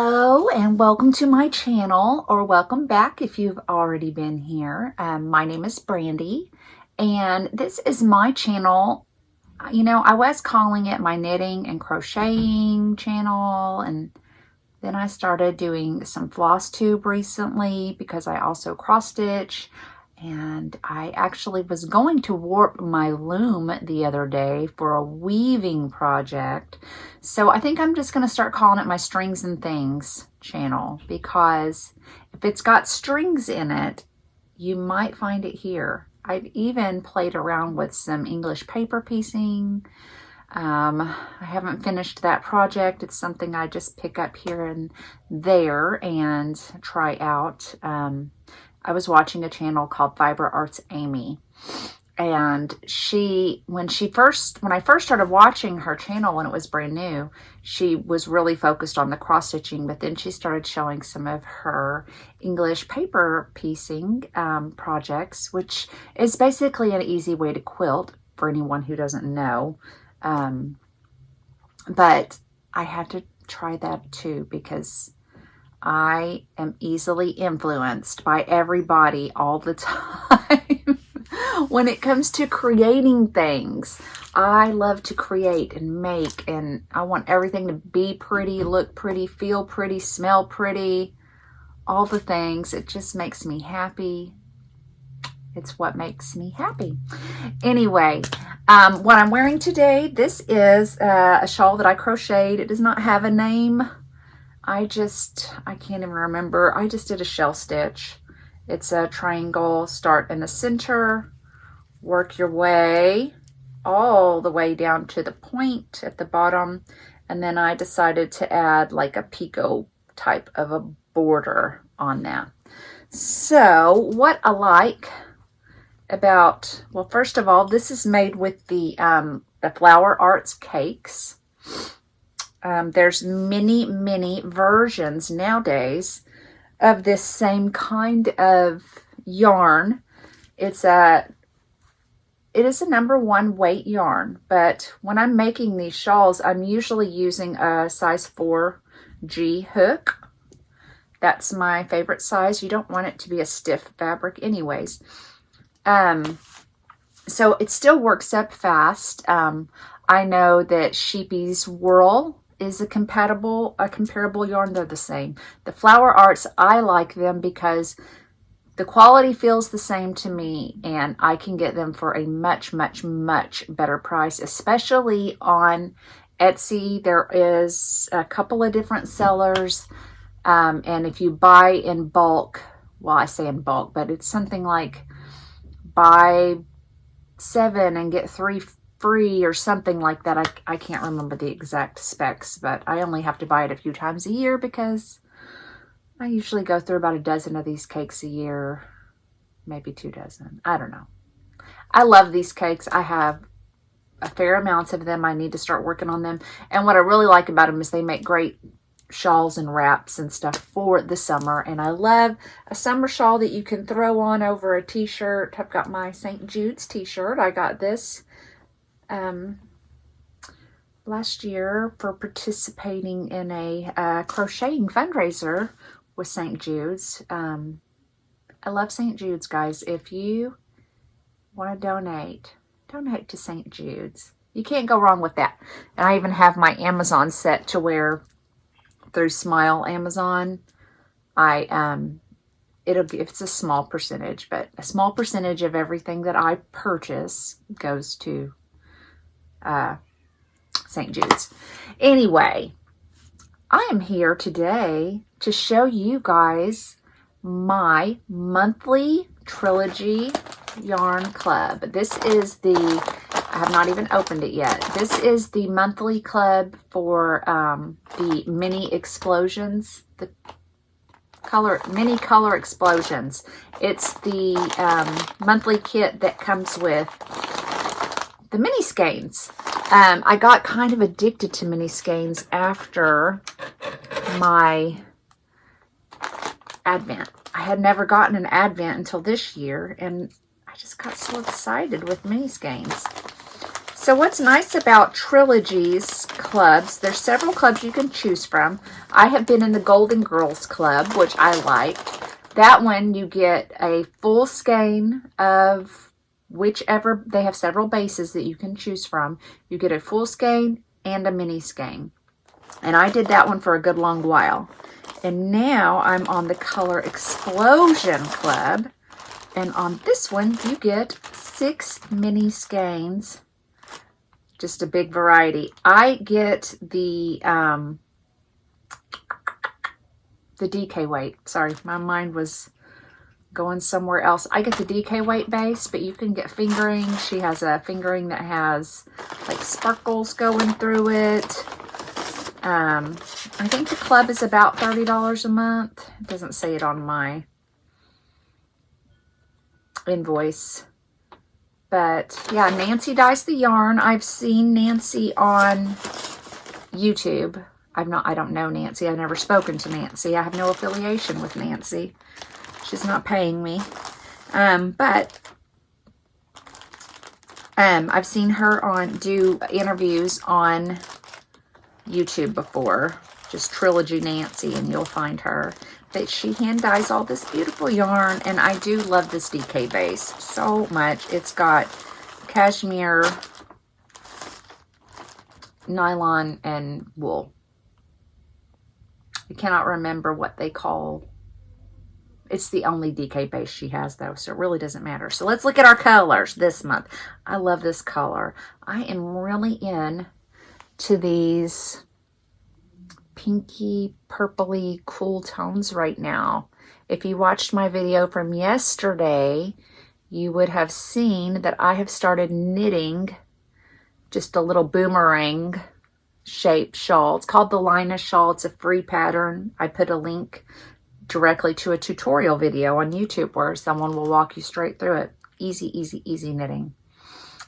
Hello and welcome to my channel, or welcome back if you've already been here. My name is Brandy and this is my channel. You know, I was calling it my knitting and crocheting channel, and then I started doing some floss tube recently because I also cross stitch. And I actually was going to warp my loom the other day for a weaving project. So I think I'm just going to start calling it my strings and things channel, because if it's got strings in it, you might find it here. I've even played around with some English paper piecing. I haven't finished that project. It's something I just pick up here and there and try out. I was watching a channel called Fiber Arts Amy, and when I first started watching her channel when it was brand new, she was really focused on the cross stitching, but then she started showing some of her English paper piecing projects, which is basically an easy way to quilt for anyone who doesn't know. But I had to try that too, because I am easily influenced by everybody all the time. When it comes to creating things, I love to create and make, and I want everything to be pretty, look pretty, feel pretty, smell pretty, all the things. It just makes me happy. It's what makes me happy. Anyway, what I'm wearing today, this is a shawl that I crocheted. It does not have a name. I can't even remember. I just did a shell stitch. It's a triangle, start in the center, work your way all the way down to the point at the bottom. And then I decided to add like a picot type of a border on that. So what I like about, well, first of all, this is made with the Flower Arts cakes. There's many versions nowadays of this same kind of yarn. It is a #1 weight yarn, but when I'm making these shawls, I'm usually using a size 4G hook. That's my favorite size. You don't want it to be a stiff fabric anyways. So it still works up fast. I know that Sheepy's Whirl is a comparable yarn. They're the same. The Flower Arts, I like them because the quality feels the same to me, and I can get them for a much better price, especially on Etsy. There is a couple of different sellers, and if you buy in bulk, well, I say in bulk, but it's something like buy 7 and get 3 free or something like that. I can't remember the exact specs, but I only have to buy it a few times a year because I usually go through about a dozen of these cakes a year, maybe 2 dozen. I don't know. I love these cakes. I have a fair amount of them. I need to start working on them. And what I really like about them is they make great shawls and wraps and stuff for the summer. And I love a summer shawl that you can throw on over a t-shirt. I've got my St. Jude's t-shirt. I got this last year for participating in a crocheting fundraiser with St. Jude's. I love St. Jude's, guys. If you want to donate to St. Jude's. You can't go wrong with that. And I even have my Amazon set to where through Smile Amazon, it's a small percentage, but a small percentage of everything that I purchase goes to St. Jude's. Anyway, I am here today to show you guys my monthly Trilogy yarn club. This is I have not even opened it yet. This is the monthly club for the mini explosions, the mini color explosions. It's the monthly kit that comes with the mini skeins. I got kind of addicted to mini skeins after my Advent. I had never gotten an Advent until this year, and I just got so excited with mini skeins. So what's nice about Trilogy's clubs, there's several clubs you can choose from. I have been in the Golden Girls Club, which I like. That one, you get a full skein of whichever, they have several bases that you can choose from. You get a full skein and a mini skein. And I did that one for a good long while. And now I'm on the Color Explosion Club. And on this one, you get 6 mini skeins. Just a big variety. I get the DK weight. Sorry, my mind was going somewhere else. I get the DK weight base, but you can get fingering. She has a fingering that has like sparkles going through it. I think the club is about $30 a month. It doesn't say it on my invoice. But yeah, Nancy dyes the yarn. I've seen Nancy on YouTube. I don't know Nancy. I've never spoken to Nancy. I have no affiliation with Nancy. She's not paying me. But I've seen her do interviews on YouTube before. Just Trilogy Nancy, and you'll find her. But she hand dyes all this beautiful yarn, and I do love this DK base so much. It's got cashmere, nylon, and wool. I cannot remember what they call. It's the only DK base she has, though, so it really doesn't matter. So let's look at our colors this month. I love this color. I am really in to these pinky, purpley, cool tones right now. If you watched my video from yesterday, you would have seen that I have started knitting just a little boomerang shaped shawl. It's called the Lina shawl. It's a free pattern. I put a link directly to a tutorial video on YouTube where someone will walk you straight through it. Easy, easy, easy knitting.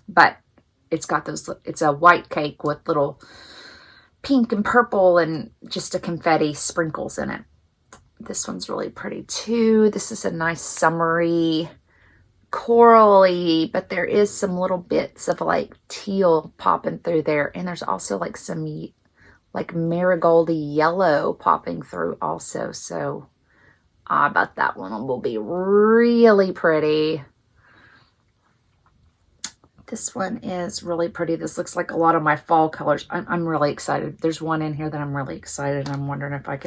But it's got those, it's a white cake with little pink and purple and just a confetti sprinkles in it. This one's really pretty too. This is a nice summery, corally, but there is some little bits of like teal popping through there. And there's also like some like marigoldy yellow popping through also. So I bet that one will be really pretty. This one is really pretty. This looks like a lot of my fall colors. I'm really excited. There's one in here that I'm really excited. I'm wondering if I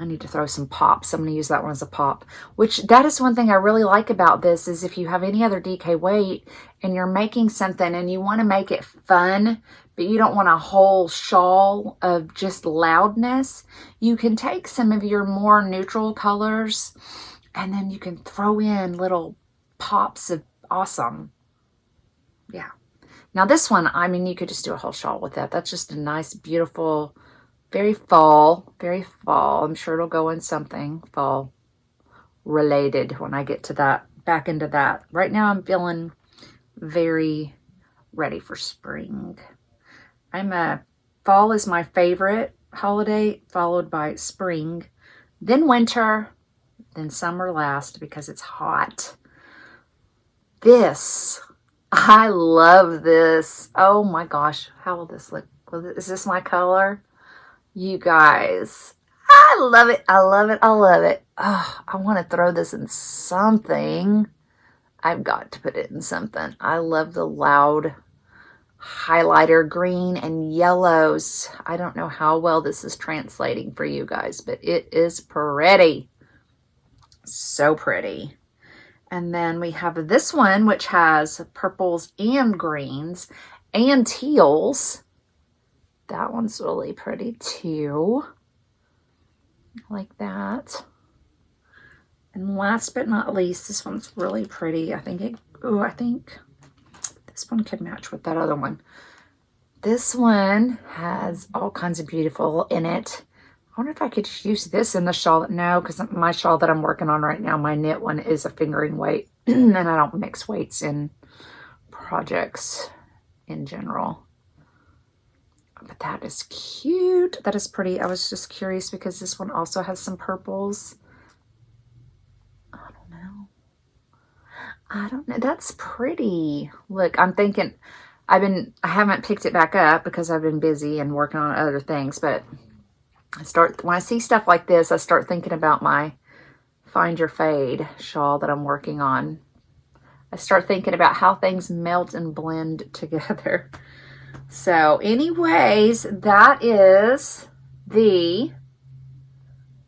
need to throw some pops. I'm going to use that one as a pop, which that is one thing I really like about this is if you have any other DK weight and you're making something and you want to make it fun, but you don't want a whole shawl of just loudness, you can take some of your more neutral colors and then you can throw in little pops of awesome. Yeah. Now this one, I mean, you could just do a whole shawl with that. That's just a nice, beautiful, very fall, very fall. I'm sure it'll go in something fall related when I get to that, back into that. Right now I'm feeling very ready for spring. Fall is my favorite holiday, followed by spring, then winter, then summer last because it's hot. I love this. Oh my gosh. How will this look? Is this my color? You guys, I love it. I love it. I love it. Oh, I want to throw this in something. I've got to put it in something. I love the loud highlighter green and yellows. I don't know how well this is translating for you guys, but it is pretty. So pretty. And then we have this one, which has purples and greens and teals. That one's really pretty too. Like that. And last but not least, this one's really pretty. I think this one could match with that other one. This one has all kinds of beautiful in it. I wonder if I could use this in the shawl. No, because my shawl that I'm working on right now, my knit one, is a fingering weight. And I don't mix weights in projects in general. But that is cute. That is pretty. I was just curious because this one also has some purples. I don't know. That's pretty. Look, I'm thinking, I haven't picked it back up because I've been busy and working on other things, but when I see stuff like this, I start thinking about my Find Your Fade shawl that I'm working on. I start thinking about how things melt and blend together. So anyways, that is the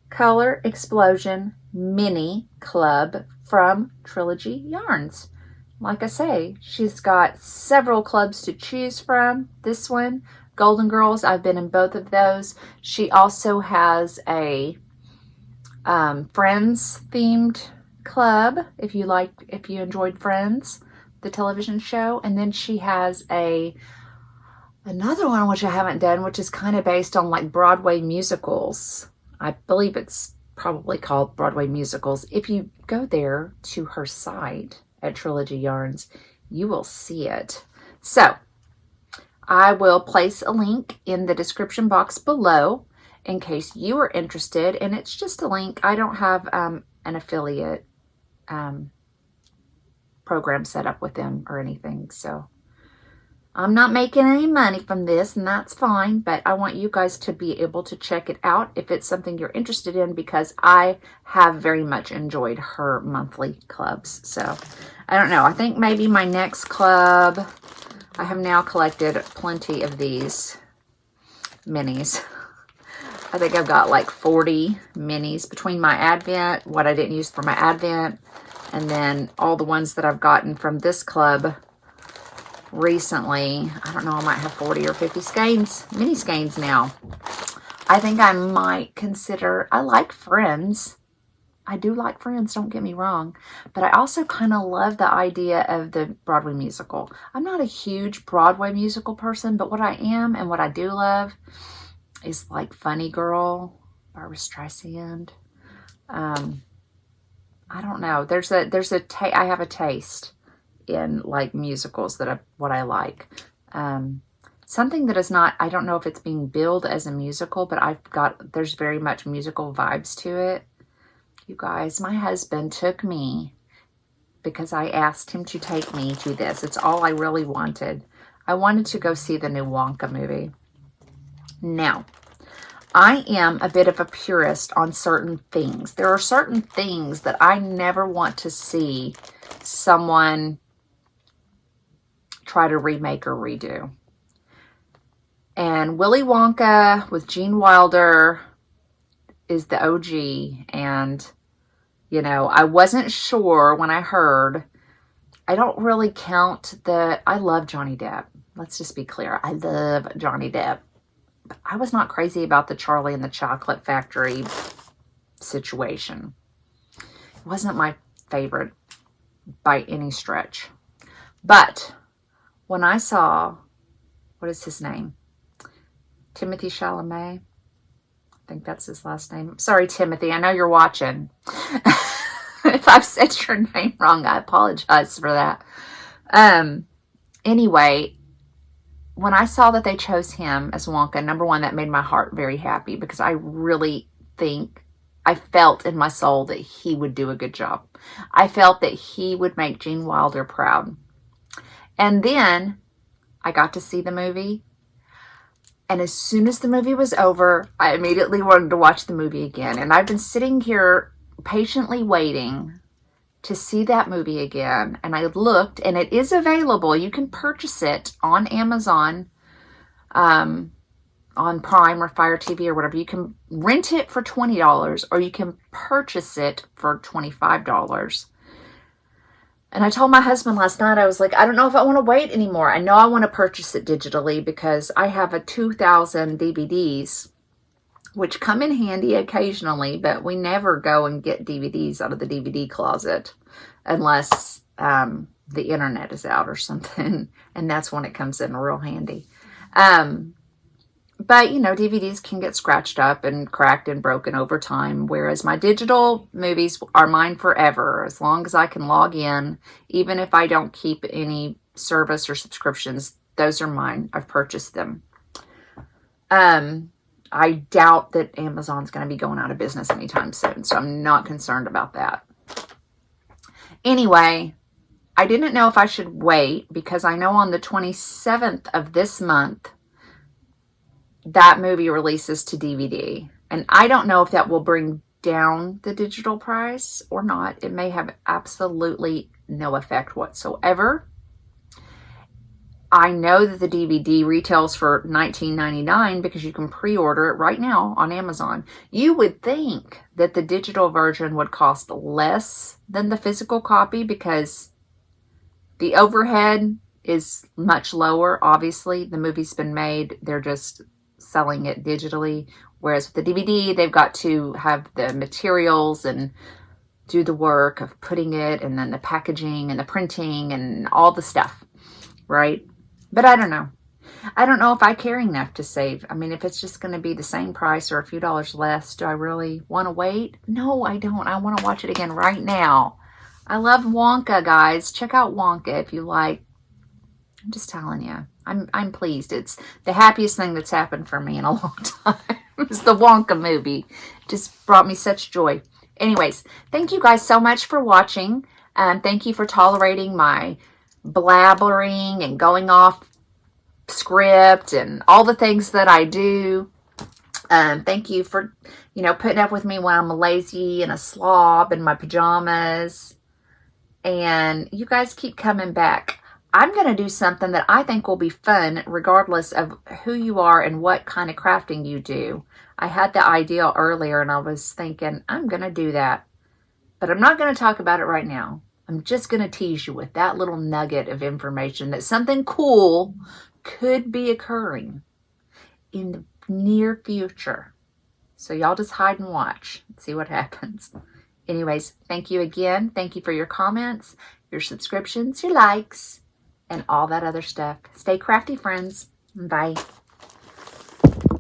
Color Explosion Mini Club from Trilogy Yarns. Like I say, she's got several clubs to choose from. This one, Golden Girls, I've been in both of those. She also has a Friends themed club, if you enjoyed Friends, the television show. And then she has another one which I haven't done, which is kind of based on like Broadway musicals. I believe it's probably called Broadway Musicals. If you go there to her site at Trilogy Yarns, you will see it. So I will place a link in the description box below in case you are interested. And it's just a link. I don't have an affiliate program set up with them or anything. So I'm not making any money from this, and that's fine, but I want you guys to be able to check it out if it's something you're interested in, because I have very much enjoyed her monthly clubs. So I don't know. I think maybe my next club, I have now collected plenty of these minis. I think I've got like 40 minis between my Advent, what I didn't use for my Advent, and then all the ones that I've gotten from this club recently. I don't know, I might have 40 or 50 skeins, mini skeins now. I think I might consider, I like Friends. I do like Friends, don't get me wrong. But I also kind of love the idea of the Broadway musical. I'm not a huge Broadway musical person, but what I am and what I do love is like Funny Girl, Barbara Streisand. I don't know. I have a taste in like musicals what I like. Something that is not, I don't know if it's being billed as a musical, but there's very much musical vibes to it. You guys, my husband took me because I asked him to take me to this. It's all I really wanted. I wanted to go see the new Wonka movie. Now, I am a bit of a purist on certain things. There are certain things that I never want to see someone try to remake or redo. And Willy Wonka with Gene Wilder is the OG. And, you know, I wasn't sure when I heard. I don't really count I love Johnny Depp. Let's just be clear. I love Johnny Depp. But I was not crazy about the Charlie and the Chocolate Factory situation. It wasn't my favorite by any stretch. But when I saw, what is his name? Timothy Chalamet. I think that's his last name. Sorry, Timothy. I know you're watching. If I've said your name wrong, I apologize for that. Anyway, when I saw that they chose him as Wonka, number one, that made my heart very happy, because I really think, I felt in my soul that he would do a good job. I felt that he would make Gene Wilder proud. And then I got to see the movie. And as soon as the movie was over, I immediately wanted to watch the movie again. And I've been sitting here patiently waiting to see that movie again. And I looked, and it is available. You can purchase it on Amazon, on Prime or Fire TV or whatever. You can rent it for $20, or you can purchase it for $25. And I told my husband last night, I was like, I don't know if I want to wait anymore. I know I want to purchase it digitally because I have 2,000 DVDs, which come in handy occasionally, but we never go and get DVDs out of the DVD closet unless the internet is out or something. And that's when it comes in real handy. But, you know, DVDs can get scratched up and cracked and broken over time, whereas my digital movies are mine forever, as long as I can log in. Even if I don't keep any service or subscriptions, those are mine. I've purchased them. I doubt that Amazon's going to be going out of business anytime soon, so I'm not concerned about that. Anyway, I didn't know if I should wait because I know on the 27th of this month, that movie releases to DVD. And I don't know if that will bring down the digital price or not. It may have absolutely no effect whatsoever. I know that the DVD retails for $19.99 because you can pre-order it right now on Amazon. You would think that the digital version would cost less than the physical copy because the overhead is much lower. Obviously, the movie's been made. They're just selling it digitally. Whereas with the DVD, they've got to have the materials and do the work of putting it, and then the packaging and the printing and all the stuff, right? But I don't know. I don't know if I care enough to save. I mean, if it's just going to be the same price or a few dollars less, do I really want to wait? No, I don't. I want to watch it again right now. I love Wonka, guys. Check out Wonka if you like. I'm just telling you. I'm pleased. It's the happiest thing that's happened for me in a long time. It's the Wonka movie. It just brought me such joy. Anyways, thank you guys so much for watching. Thank you for tolerating my blabbering and going off script and all the things that I do. Thank you for, putting up with me when I'm lazy and a slob in my pajamas. And you guys keep coming back. I'm going to do something that I think will be fun regardless of who you are and what kind of crafting you do. I had the idea earlier and I was thinking, I'm going to do that. But I'm not going to talk about it right now. I'm just going to tease you with that little nugget of information that something cool could be occurring in the near future. So y'all just hide and watch and see what happens. Anyways, thank you again. Thank you for your comments, your subscriptions, your likes, and all that other stuff. Stay crafty, friends. Bye.